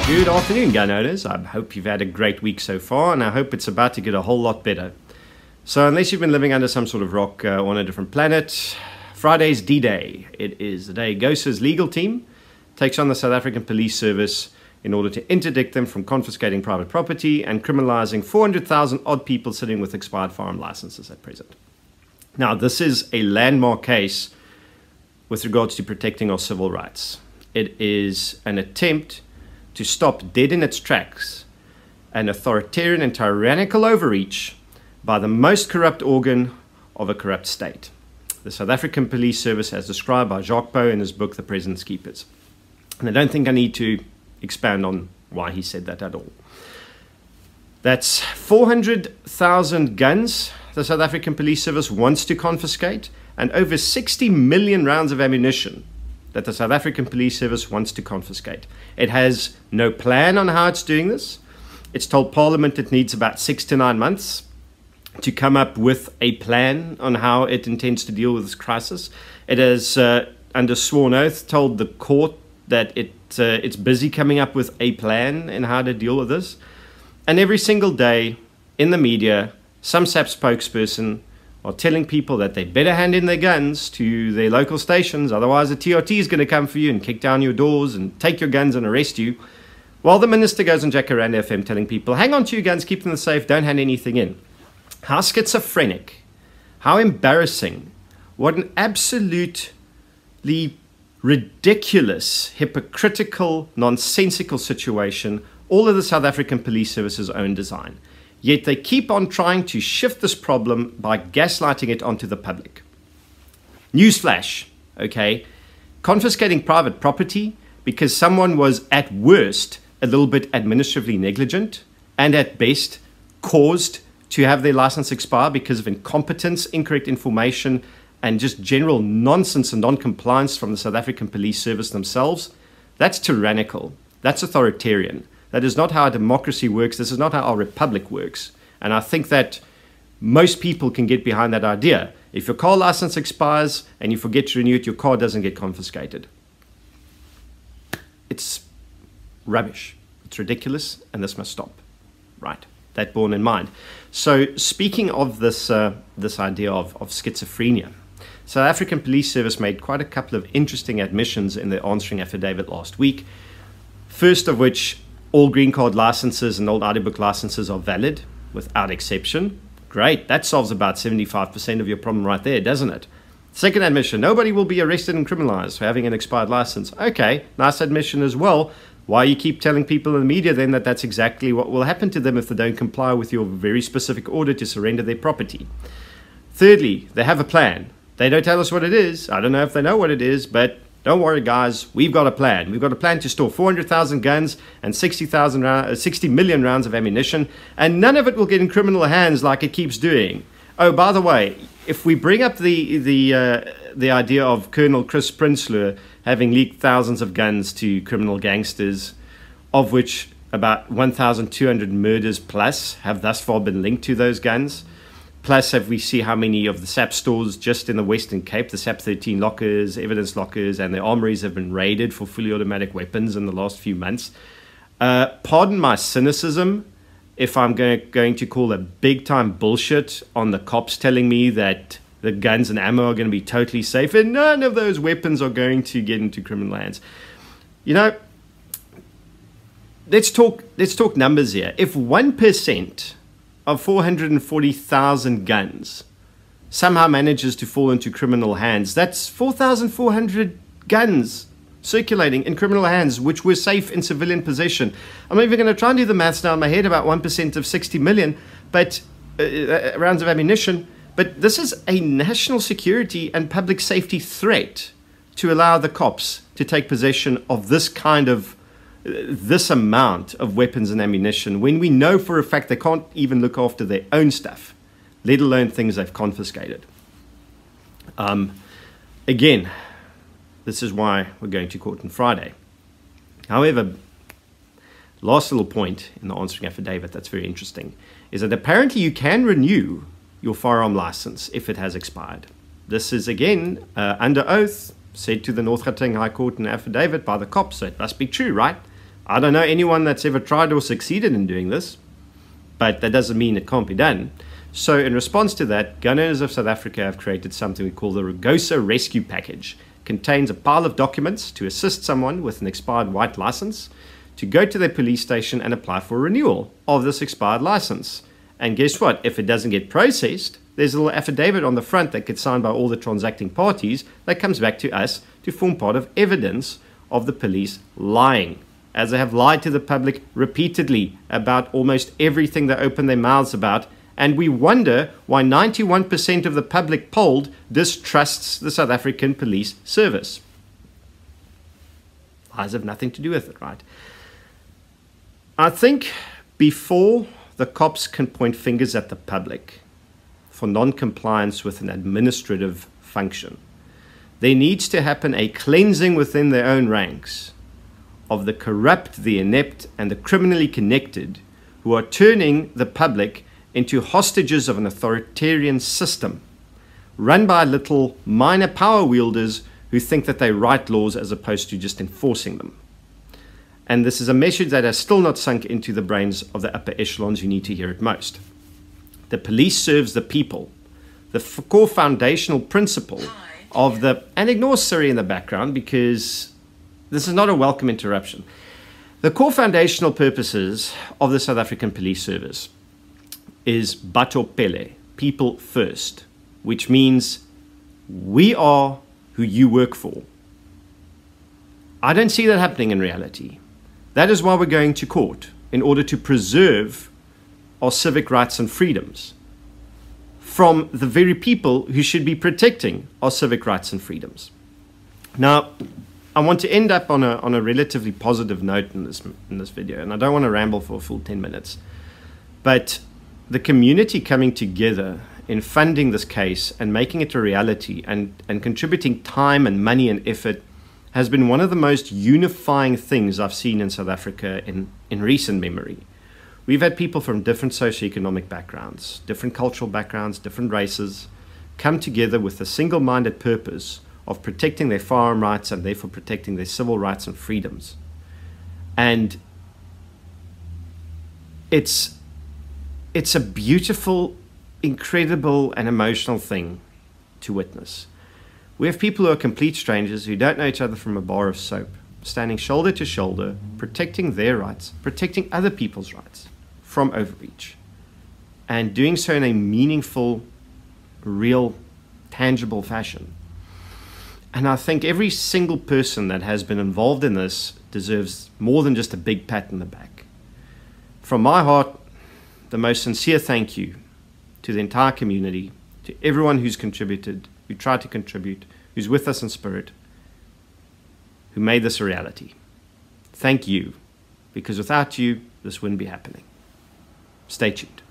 Good afternoon, gun owners. I hope you've had a great week so far, and I hope it's about to get a whole lot better. So unless you've been living under some sort of rock on a different planet, Friday's D-Day. It is the day GOSA's legal team takes on the South African Police Service in order to interdict them from confiscating private property and criminalizing 400,000 odd people sitting with expired firearm licenses at present. Now, this is a landmark case with regards to protecting our civil rights. It is an attempt to stop dead in its tracks an authoritarian and tyrannical overreach by the most corrupt organ of a corrupt state. The South African Police Service, as described by Jacques Poe in his book, The President's Keepers. And I don't think I need to expand on why he said that at all. That's 400,000 guns the South African Police Service wants to confiscate, and over 60 million rounds of ammunition that the South African Police Service wants to confiscate. It has no plan on how it's doing this. It's told Parliament it needs about 6 to 9 months to come up with a plan on how it intends to deal with this crisis. It has, under sworn oath, told the court that it's busy coming up with a plan in how to deal with this. And every single day in the media, some SAP spokesperson are telling people that they better hand in their guns to their local stations, otherwise the TRT is going to come for you and kick down your doors and take your guns and arrest you, while the minister goes on Jacaranda FM telling people, hang on to your guns, keep them safe, don't hand anything in. How schizophrenic, how embarrassing, what an absolutely ridiculous, hypocritical, nonsensical situation, all of the South African Police Service's own design. Yet they keep on trying to shift this problem by gaslighting it onto the public. Newsflash, okay? Confiscating private property because someone was at worst a little bit administratively negligent and at best caused to have their license expire because of incompetence, incorrect information, and just general nonsense and non-compliance from the South African Police Service themselves, that's tyrannical. That's authoritarian. That is not how a democracy works. This is not how our republic works. And I think that most people can get behind that idea. If your car license expires and you forget to renew it, your car doesn't get confiscated. It's rubbish. It's ridiculous, and this must stop. Right. That borne in mind. So speaking of this idea of schizophrenia, South African Police Service made quite a couple of interesting admissions in their answering affidavit last week. First of which, all green card licenses and old ID book licenses are valid without exception. Great, that solves about 75% of your problem right there, doesn't it? Second admission, nobody will be arrested and criminalized for having an expired license. Okay, nice admission as well. Why you keep telling people in the media then that that's exactly what will happen to them if they don't comply with your very specific order to surrender their property. Thirdly, they have a plan. They don't tell us what it is. I don't know if they know what it is, but don't worry, guys. We've got a plan. We've got a plan to store 400,000 guns and 60 million rounds of ammunition, and none of it will get in criminal hands like it keeps doing. Oh, by the way, if we bring up the idea of Colonel Chris Prinsloo having leaked thousands of guns to criminal gangsters, of which about 1,200 murders plus have thus far been linked to those guns. Plus, if we see how many of the SAP stores just in the Western Cape, the SAP 13 lockers, evidence lockers, and the armories have been raided for fully automatic weapons in the last few months. Pardon my cynicism if I'm going to call a big-time bullshit on the cops telling me that the guns and ammo are going to be totally safe and none of those weapons are going to get into criminal hands. You know, let's talk numbers here. If 1% of 440,000 guns somehow manages to fall into criminal hands, that's 4,400 guns circulating in criminal hands which were safe in civilian possession. I'm not even going to try and do the maths now in my head about 1% of 60 million but rounds of ammunition, but this is a national security and public safety threat to allow the cops to take possession of this kind of this amount of weapons and ammunition when we know for a fact they can't even look after their own stuff, let alone things they've confiscated. Again, this is why we're going to court on Friday. However, last little point in the answering affidavit that's very interesting is that apparently you can renew your firearm license if it has expired. This is again under oath said to the North Gauteng High Court in an affidavit by the cops, so it must be true, right? I don't know anyone that's ever tried or succeeded in doing this, but that doesn't mean it can't be done. So in response to that, gun owners of South Africa have created something we call the GOSA Rescue Package. It contains a pile of documents to assist someone with an expired white license to go to their police station and apply for renewal of this expired license. And guess what? If it doesn't get processed, there's a little affidavit on the front that gets signed by all the transacting parties that comes back to us to form part of evidence of the police lying, as they have lied to the public repeatedly about almost everything they open their mouths about. And we wonder why 91% of the public polled distrusts the South African police service. Lies have nothing to do with it, right? I think before the cops can point fingers at the public for non-compliance with an administrative function, there needs to happen a cleansing within their own ranks of the corrupt, the inept, and the criminally connected who are turning the public into hostages of an authoritarian system run by little minor power wielders who think that they write laws as opposed to just enforcing them. And this is a message that has still not sunk into the brains of the upper echelons who need to hear it most. The police serves the people. The core foundational principle of the, and ignore Siri in the background because this is not a welcome interruption. The core foundational purposes of the South African Police Service is batho pele, people first, which means we are who you work for. I don't see that happening in reality. That is why we're going to court, in order to preserve our civic rights and freedoms from the very people who should be protecting our civic rights and freedoms. Now, I want to end up on a relatively positive note in this video, and I don't want to ramble for a full 10 minutes. But the community coming together in funding this case and making it a reality and contributing time and money and effort has been one of the most unifying things I've seen in South Africa in recent memory. We've had people from different socioeconomic backgrounds, different cultural backgrounds, different races, come together with a single-minded purpose of protecting their firearm rights and therefore protecting their civil rights and freedoms. And it's a beautiful, incredible, and emotional thing to witness. We have people who are complete strangers who don't know each other from a bar of soap, standing shoulder to shoulder, protecting their rights, protecting other people's rights from overreach, and doing so in a meaningful, real, tangible fashion. And I think every single person that has been involved in this deserves more than just a big pat in the back. From my heart, the most sincere thank you to the entire community, to everyone who's contributed, who tried to contribute, who's with us in spirit, who made this a reality. Thank you, because without you, this wouldn't be happening. Stay tuned.